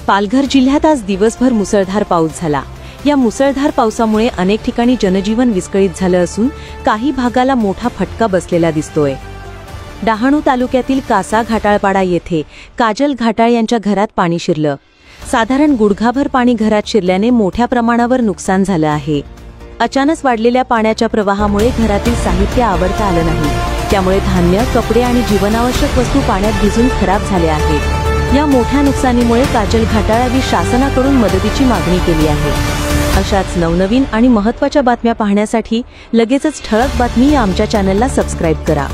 पालघर जिल्ह्यात आज दिवसभर मुसळधार पाऊस झाला। या मुसळधार पावसामुळे अनेक ठिकाणी जनजीवन विस्कळीत झालं असून काही भागाला मोठा फटका बसलेला दिसतोय। डहाणू तालुक्यातील कासा घाटाळपाडा येथे काजल घाटाळ यांच्या घरात पाणी शिरलं। साधारण गुडघाभर पाणी घरात शिरल्याने मोठ्या प्रमाणावर नुकसान झालं आहे। अचानक वाढलेल्या पाण्याच्या प्रवाहामुळे घरातील साहित्य आवरता आलं नाही, त्यामुळे धान्य, कपडे आणि जीवनावश्यक वस्तू पाण्यात भिजून खराब झाल्या आहेत। या मोठ्या नुकसानीमुळे काजल घाटाळ यांनी शासनाकडून मदतीची मागणी केली आहे। अशाच नवनवीन आणि महत्त्वाच्या बातम्या पाहण्यासाठी लगेचच ठळक बातमी या आमच्या चॅनलला सबस्क्राइब करा।